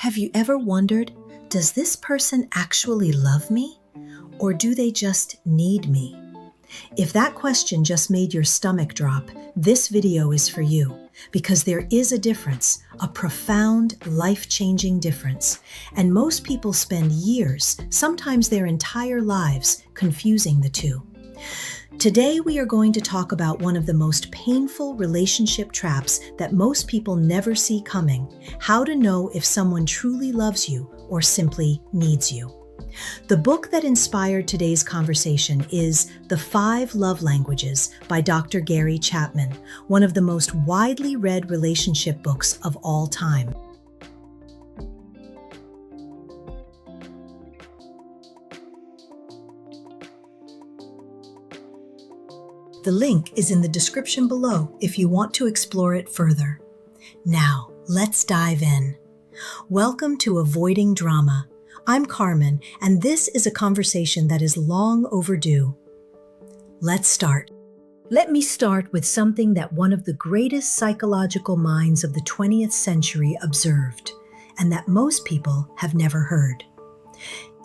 Have you ever wondered, does this person actually love me? Or do they just need me? If that question just made your stomach drop, this video is for you, because there is a difference, a profound, life-changing difference, and most people spend years, sometimes their entire lives, confusing the two. Today, we are going to talk about one of the most painful relationship traps that most people never see coming: how to know if someone truly loves you or simply needs you. The book that inspired today's conversation is The 5 Love Languages by Dr. Gary Chapman, one of the most widely read relationship books of all time. The link is in the description below if you want to explore it further. Now, let's dive in. Welcome to Avoiding Drama. I'm Carmen, and this is a conversation that is long overdue. Let's start. Let me start with something that one of the greatest psychological minds of the 20th century observed, and that most people have never heard.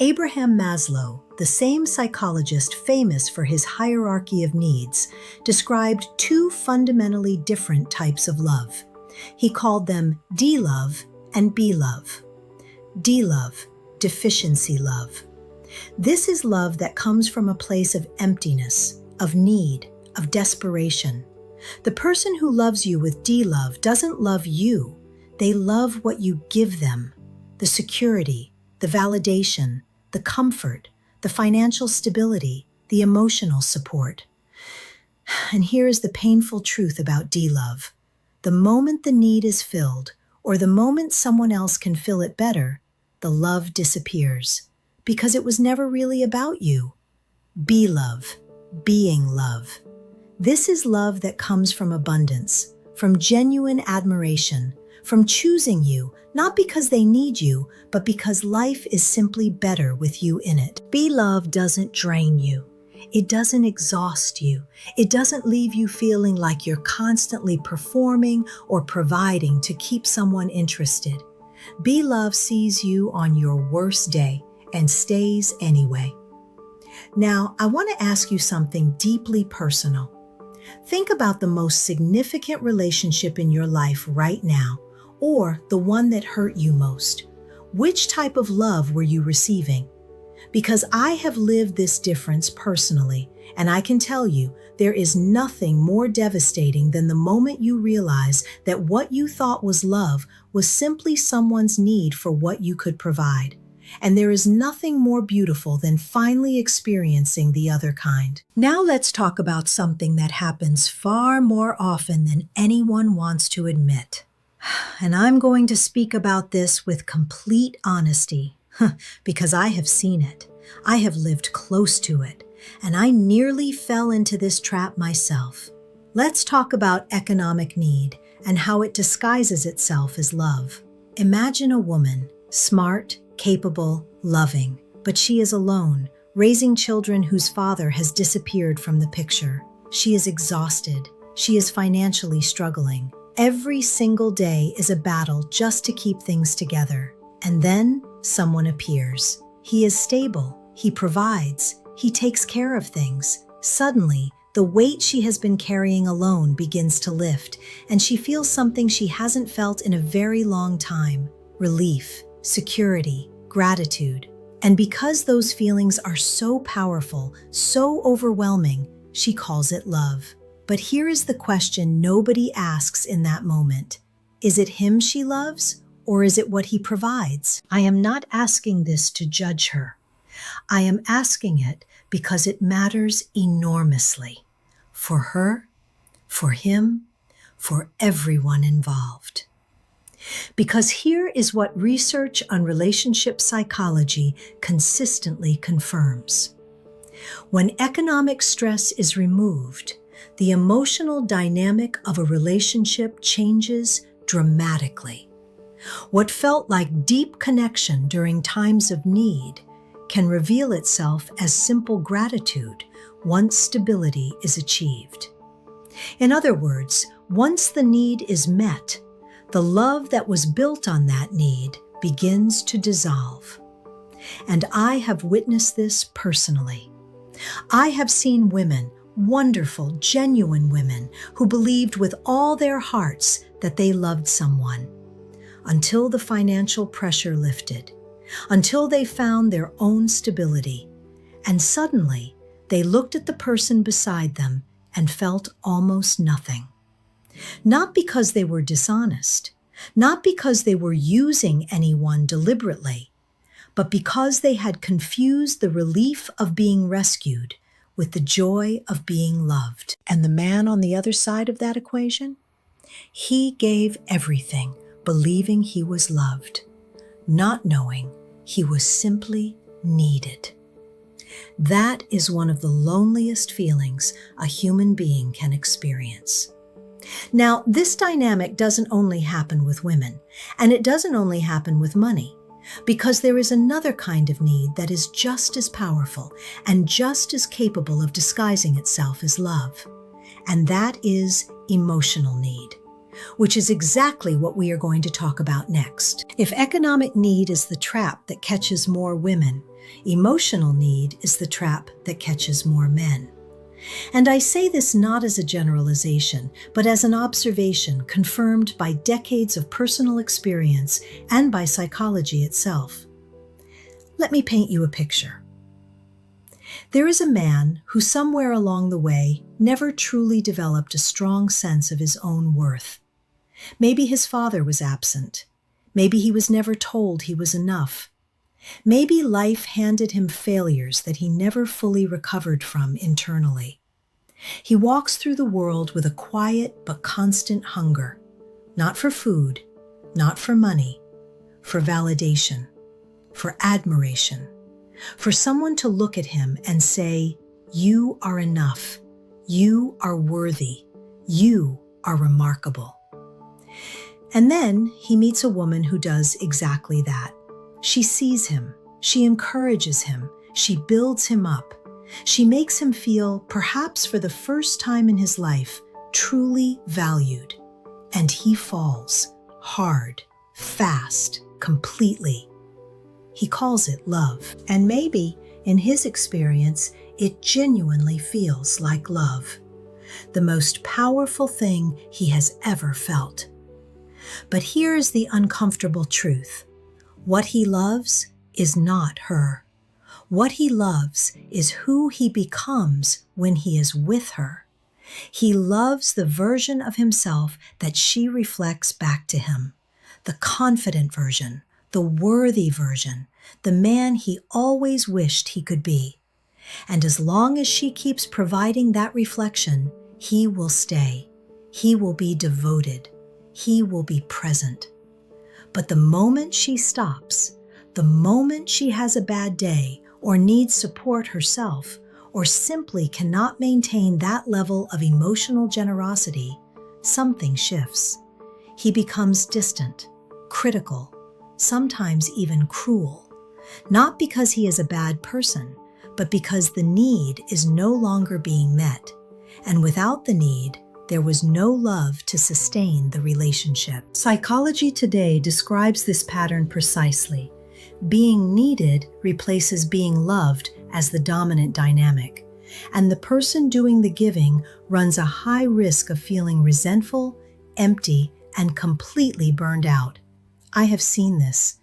Abraham Maslow, the same psychologist famous for his hierarchy of needs, described 2 fundamentally different types of love. He called them D-love and B-love. D-love, deficiency love. This is love that comes from a place of emptiness, of need, of desperation. The person who loves you with D-love doesn't love you. They love what you give them: the security, the validation, the comfort, the financial stability, the emotional support. And here is the painful truth about D-love. The moment the need is filled, or the moment someone else can fill it better, the love disappears, because it was never really about you. B-love, being love. This is love that comes from abundance, from genuine admiration, from choosing you, not because they need you, but because life is simply better with you in it. B-love doesn't drain you. It doesn't exhaust you. It doesn't leave you feeling like you're constantly performing or providing to keep someone interested. B-love sees you on your worst day and stays anyway. Now, I want to ask you something deeply personal. Think about the most significant relationship in your life right now, or the one that hurt you most. Which type of love were you receiving? Because I have lived this difference personally, and I can tell you, there is nothing more devastating than the moment you realize that what you thought was love was simply someone's need for what you could provide. And there is nothing more beautiful than finally experiencing the other kind. Now let's talk about something that happens far more often than anyone wants to admit. And I'm going to speak about this with complete honesty, because I have seen it. I have lived close to it, and I nearly fell into this trap myself. Let's talk about economic need and how it disguises itself as love. Imagine a woman, smart, capable, loving, but she is alone, raising children whose father has disappeared from the picture. She is exhausted. She is financially struggling. Every single day is a battle just to keep things together. And then someone appears. He is stable. He provides. He takes care of things. Suddenly, the weight she has been carrying alone begins to lift, and she feels something she hasn't felt in a very long time: relief, security, gratitude. And because those feelings are so powerful, so overwhelming, she calls it love. But here is the question nobody asks in that moment. Is it him she loves, or is it what he provides? I am not asking this to judge her. I am asking it because it matters enormously. For her, for him, for everyone involved. Because here is what research on relationship psychology consistently confirms. When economic stress is removed, the emotional dynamic of a relationship changes dramatically. What felt like deep connection during times of need can reveal itself as simple gratitude once stability is achieved. In other words, once the need is met, the love that was built on that need begins to dissolve. And I have witnessed this personally. I have seen women, wonderful, genuine women, who believed with all their hearts that they loved someone, until the financial pressure lifted, until they found their own stability, and suddenly they looked at the person beside them and felt almost nothing. Not because they were dishonest, not because they were using anyone deliberately, but because they had confused the relief of being rescued with the joy of being loved. And the man on the other side of that equation? He gave everything, believing he was loved, not knowing he was simply needed. That is one of the loneliest feelings a human being can experience. Now, this dynamic doesn't only happen with women, and it doesn't only happen with money, because there is another kind of need that is just as powerful and just as capable of disguising itself as love, and that is emotional need, which is exactly what we are going to talk about next. If economic need is the trap that catches more women, emotional need is the trap that catches more men. And I say this not as a generalization, but as an observation confirmed by decades of personal experience and by psychology itself. Let me paint you a picture. There is a man who somewhere along the way never truly developed a strong sense of his own worth. Maybe his father was absent. Maybe he was never told he was enough. Maybe life handed him failures that he never fully recovered from internally. He walks through the world with a quiet but constant hunger, not for food, not for money, for validation, for admiration, for someone to look at him and say, "You are enough, you are worthy, you are remarkable." And then he meets a woman who does exactly that. She sees him, she encourages him, she builds him up. She makes him feel, perhaps for the first time in his life, truly valued. And he falls, hard, fast, completely. He calls it love. And maybe, in his experience, it genuinely feels like love, the most powerful thing he has ever felt. But here is the uncomfortable truth. What he loves is not her. What he loves is who he becomes when he is with her. He loves the version of himself that she reflects back to him, the confident version, the worthy version, the man he always wished he could be. And as long as she keeps providing that reflection, he will stay. He will be devoted. He will be present. But the moment she stops, the moment she has a bad day or needs support herself, or simply cannot maintain that level of emotional generosity, something shifts. He becomes distant, critical, sometimes even cruel, not because he is a bad person, but because the need is no longer being met, and without the need, there was no love to sustain the relationship. Psychology today describes this pattern precisely. Being needed replaces being loved as the dominant dynamic, and the person doing the giving runs a high risk of feeling resentful, empty, and completely burned out. I have seen this.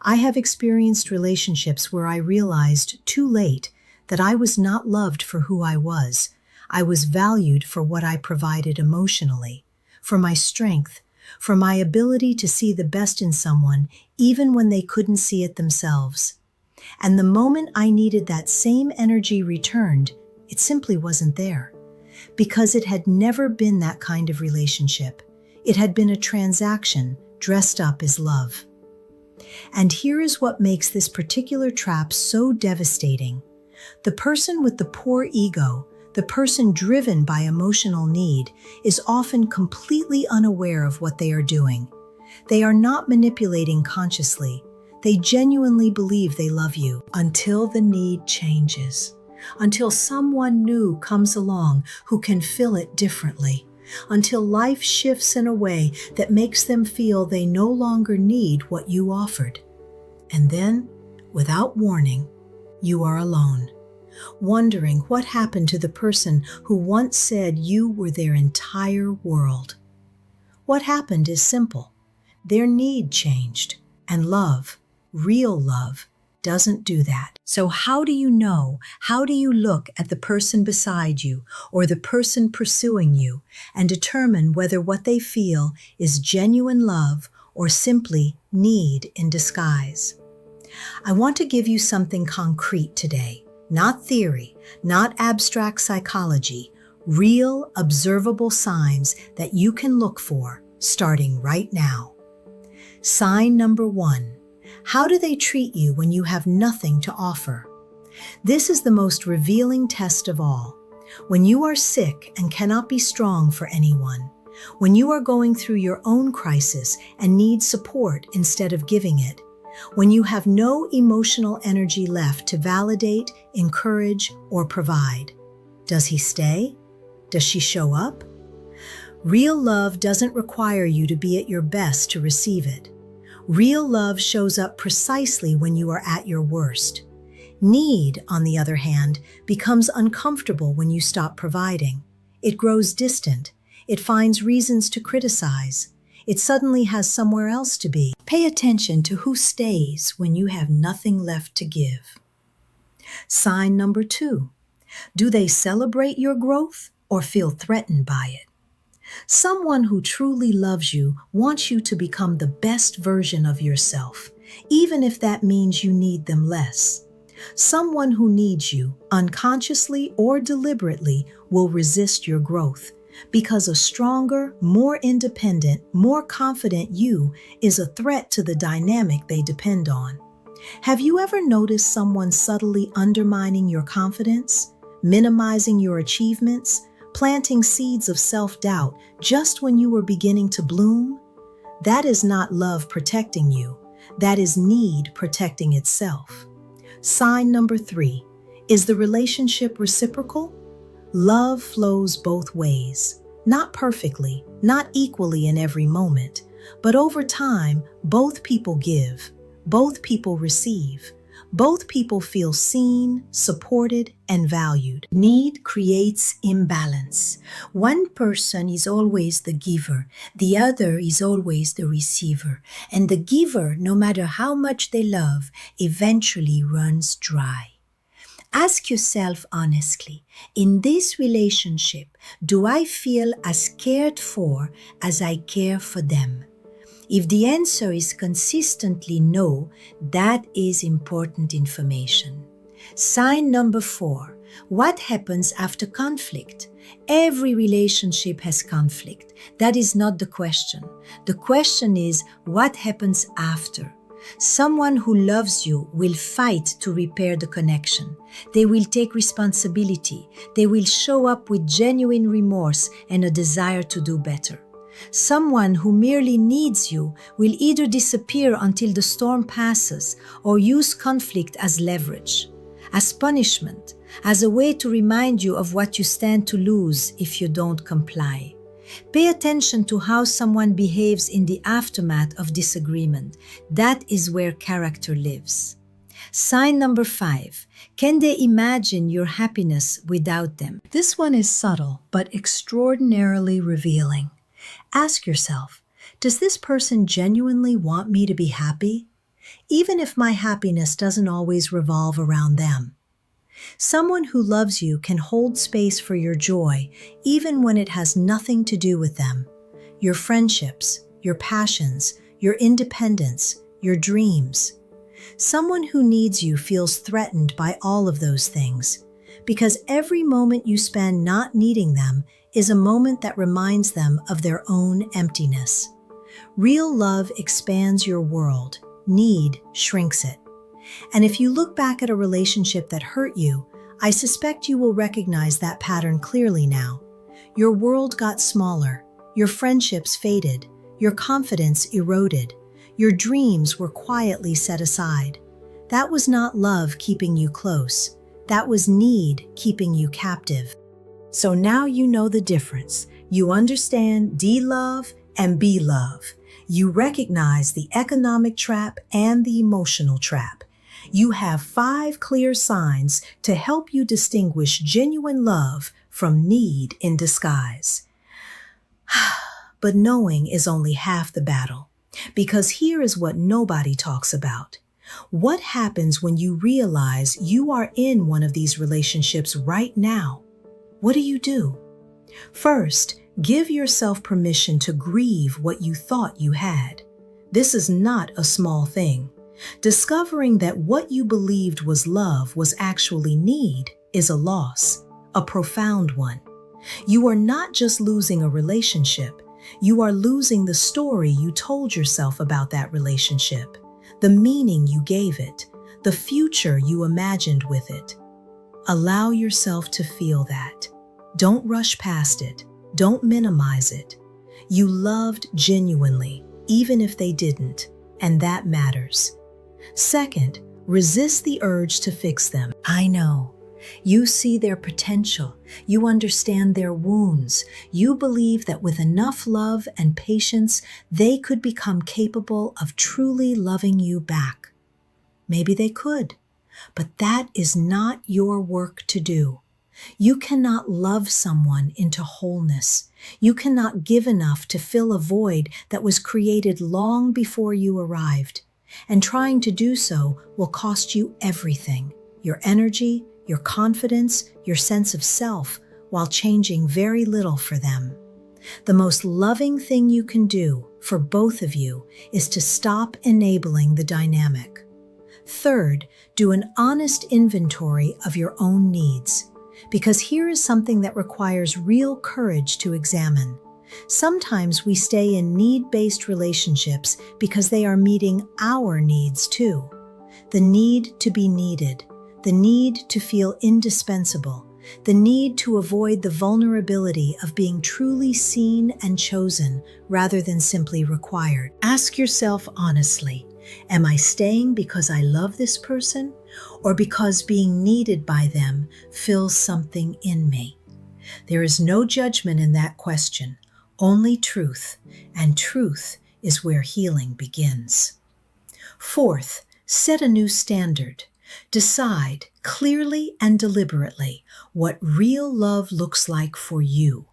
I have experienced relationships where I realized too late that I was not loved for who I was. I was valued for what I provided emotionally, for my strength, for my ability to see the best in someone even when they couldn't see it themselves. And the moment I needed that same energy returned, it simply wasn't there, because it had never been that kind of relationship. It had been a transaction dressed up as love. And here is what makes this particular trap so devastating. The person with the poor ego, the person driven by emotional need, is often completely unaware of what they are doing. They are not manipulating consciously. They genuinely believe they love you until the need changes, until someone new comes along who can fill it differently, until life shifts in a way that makes them feel they no longer need what you offered. And then, without warning, you are alone, wondering what happened to the person who once said you were their entire world. What happened is simple. Their need changed, and love, real love, doesn't do that. So how do you know? How do you look at the person beside you or the person pursuing you and determine whether what they feel is genuine love or simply need in disguise? I want to give you something concrete today, not theory, not abstract psychology, real observable signs that you can look for starting right now. Sign number 1. How do they treat you when you have nothing to offer? This is the most revealing test of all. When you are sick and cannot be strong for anyone, when you are going through your own crisis and need support instead of giving it, when you have no emotional energy left to validate, encourage, or provide, does he stay? Does she show up? Real love doesn't require you to be at your best to receive it. Real love shows up precisely when you are at your worst. Need, on the other hand, becomes uncomfortable when you stop providing. It grows distant. It finds reasons to criticize. It suddenly has somewhere else to be. Pay attention to who stays when you have nothing left to give. Sign number 2. Do they celebrate your growth or feel threatened by it? Someone who truly loves you wants you to become the best version of yourself, even if that means you need them less. Someone who needs you, unconsciously or deliberately, will resist your growth, because a stronger, more independent, more confident you is a threat to the dynamic they depend on. Have you ever noticed someone subtly undermining your confidence, minimizing your achievements, planting seeds of self-doubt just when you were beginning to bloom? That is not love protecting you. That is need protecting itself. Sign number 3. Is the relationship reciprocal? Love flows both ways. Not perfectly, not equally in every moment, but over time, both people give, both people receive. Both people feel seen, supported, and valued. Need creates imbalance. One person is always the giver, the other is always the receiver, and the giver, no matter how much they love, eventually runs dry. Ask yourself honestly, in this relationship, do I feel as cared for as I care for them? If the answer is consistently no, that is important information. Sign number 4. What happens after conflict? Every relationship has conflict. That is not the question. The question is, what happens after? Someone who loves you will fight to repair the connection. They will take responsibility. They will show up with genuine remorse and a desire to do better. Someone who merely needs you will either disappear until the storm passes or use conflict as leverage, as punishment, as a way to remind you of what you stand to lose if you don't comply. Pay attention to how someone behaves in the aftermath of disagreement. That is where character lives. Sign number 5. Can they imagine your happiness without them? This one is subtle but extraordinarily revealing. Ask yourself, does this person genuinely want me to be happy? Even if my happiness doesn't always revolve around them. Someone who loves you can hold space for your joy even when it has nothing to do with them. Your friendships, your passions, your independence, your dreams. Someone who needs you feels threatened by all of those things, because every moment you spend not needing them is a moment that reminds them of their own emptiness. Real love expands your world. Need shrinks it. And if you look back at a relationship that hurt you, I suspect you will recognize that pattern clearly now. Your world got smaller. Your friendships faded. Your confidence eroded. Your dreams were quietly set aside. That was not love keeping you close. That was need keeping you captive. So now you know the difference. You understand D-love and B-love. You recognize the economic trap and the emotional trap. You have 5 clear signs to help you distinguish genuine love from need in disguise. But knowing is only half the battle, because here is what nobody talks about. What happens when you realize you are in one of these relationships right now? What do? First, give yourself permission to grieve what you thought you had. This is not a small thing. Discovering that what you believed was love was actually need is a loss, a profound one. You are not just losing a relationship, you are losing the story you told yourself about that relationship, the meaning you gave it, the future you imagined with it. Allow yourself to feel that. Don't rush past it. Don't minimize it. You loved genuinely, even if they didn't, and that matters. Second, resist the urge to fix them. I know. You see their potential. You understand their wounds. You believe that with enough love and patience, they could become capable of truly loving you back. Maybe they could, but that is not your work to do. You cannot love someone into wholeness. You cannot give enough to fill a void that was created long before you arrived. And trying to do so will cost you everything: your energy, your confidence, your sense of self, while changing very little for them. The most loving thing you can do for both of you is to stop enabling the dynamic. Third, do an honest inventory of your own needs, because here is something that requires real courage to examine. Sometimes we stay in need-based relationships because they are meeting our needs too. The need to be needed, the need to feel indispensable, the need to avoid the vulnerability of being truly seen and chosen rather than simply required. Ask yourself honestly, am I staying because I love this person, or because being needed by them fills something in me? There is no judgment in that question, only truth, and truth is where healing begins. Fourth, set a new standard. Decide clearly and deliberately what real love looks like for you.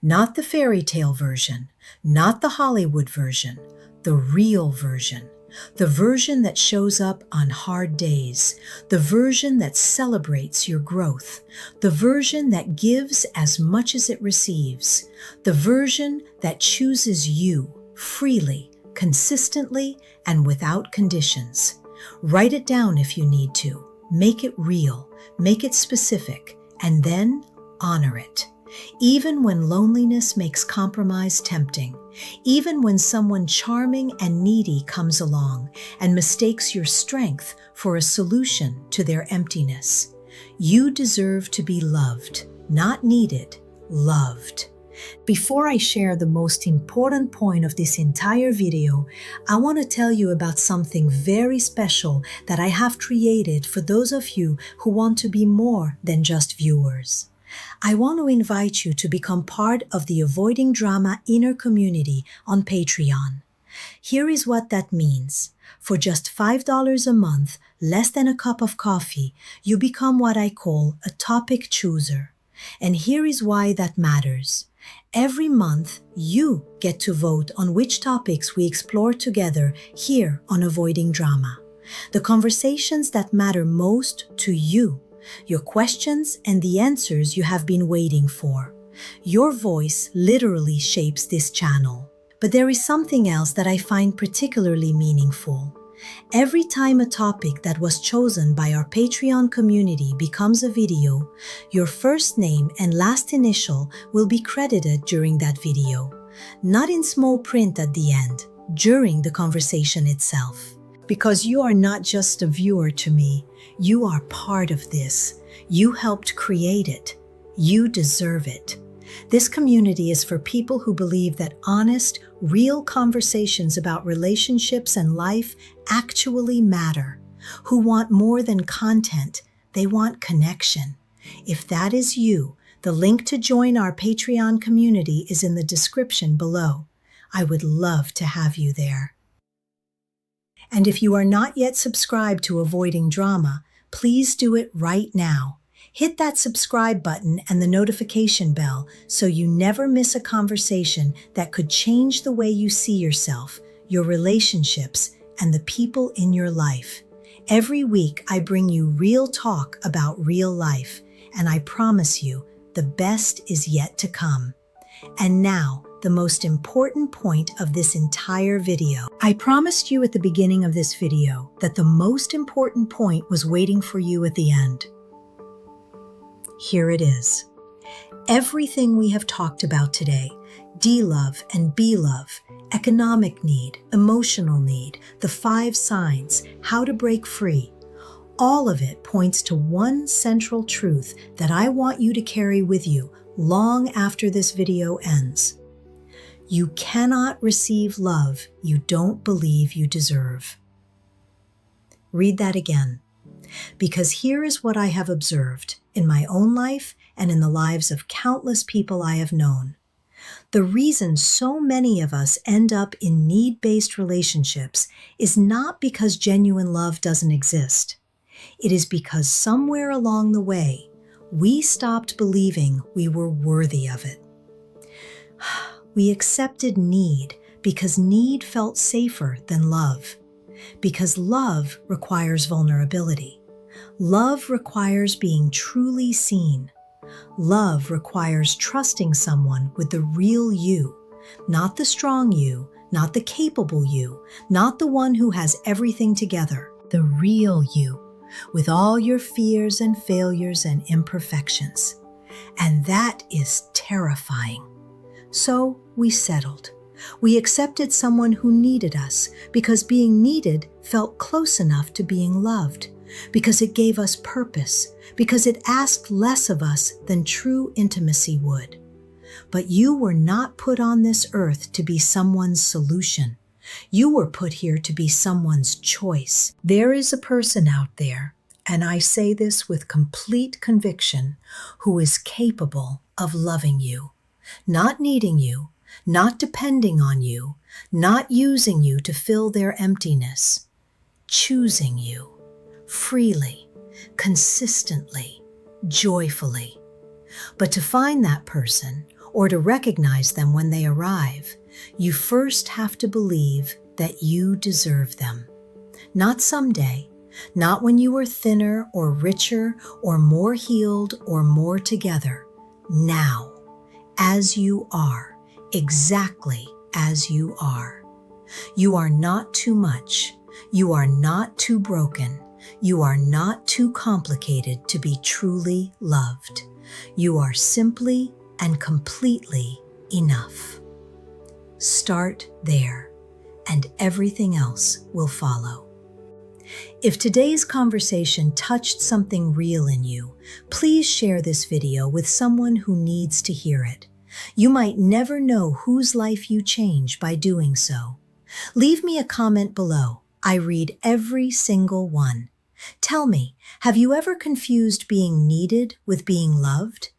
Not the fairy tale version, not the Hollywood version, the real version. The version that shows up on hard days, the version that celebrates your growth, the version that gives as much as it receives, the version that chooses you freely, consistently, and without conditions. Write it down if you need to. Make it real, make it specific, and then honor it. Even when loneliness makes compromise tempting, even when someone charming and needy comes along and mistakes your strength for a solution to their emptiness, you deserve to be loved, not needed, loved. Before I share the most important point of this entire video, I want to tell you about something very special that I have created for those of you who want to be more than just viewers. I want to invite you to become part of the Avoiding Drama inner community on Patreon. Here is what that means. For just $5 a month, less than a cup of coffee, you become what I call a topic chooser. And here is why that matters. Every month, you get to vote on which topics we explore together here on Avoiding Drama. The conversations that matter most to you. Your questions and the answers you have been waiting for. Your voice literally shapes this channel. But there is something else that I find particularly meaningful. Every time a topic that was chosen by our Patreon community becomes a video, your first name and last initial will be credited during that video. Not in small print at the end, during the conversation itself. Because you are not just a viewer to me, you are part of this. You helped create it. You deserve it. This community is for people who believe that honest, real conversations about relationships and life actually matter, who want more than content, they want connection. If that is you, the link to join our Patreon community is in the description below. I would love to have you there. And if you are not yet subscribed to Avoiding Drama, please do it right now. Hit that subscribe button and the notification bell so you never miss a conversation that could change the way you see yourself, your relationships, and the people in your life. Every week, I bring you real talk about real life, and I promise you, the best is yet to come. And now, the most important point of this entire video. I promised you at the beginning of this video that the most important point was waiting for you at the end. Here it is. Everything we have talked about today, D-love and B-love, economic need, emotional need, the 5 signs, how to break free, all of it points to one central truth that I want you to carry with you long after this video ends. You cannot receive love you don't believe you deserve. Read that again, because here is what I have observed in my own life and in the lives of countless people I have known. The reason so many of us end up in need-based relationships is not because genuine love doesn't exist. It is because somewhere along the way, we stopped believing we were worthy of it. We accepted need because need felt safer than love, because love requires vulnerability. Love requires being truly seen. Love requires trusting someone with the real you, not the strong you, not the capable you, not the one who has everything together, the real you, with all your fears and failures and imperfections. And that is terrifying. So we settled. We accepted someone who needed us because being needed felt close enough to being loved, because it gave us purpose, because it asked less of us than true intimacy would. But you were not put on this earth to be someone's solution. You were put here to be someone's choice. There is a person out there, and I say this with complete conviction, who is capable of loving you, not needing you, not depending on you, not using you to fill their emptiness, choosing you freely, consistently, joyfully. But to find that person, or to recognize them when they arrive, you first have to believe that you deserve them. Not someday, not when you are thinner or richer or more healed or more together. Now, as you are, exactly as you are. You are not too much. You are not too broken. You are not too complicated to be truly loved. You are simply and completely enough. Start there, and everything else will follow. If today's conversation touched something real in you, please share this video with someone who needs to hear it. You might never know whose life you change by doing so. Leave me a comment below. I read every single one. Tell me, have you ever confused being needed with being loved?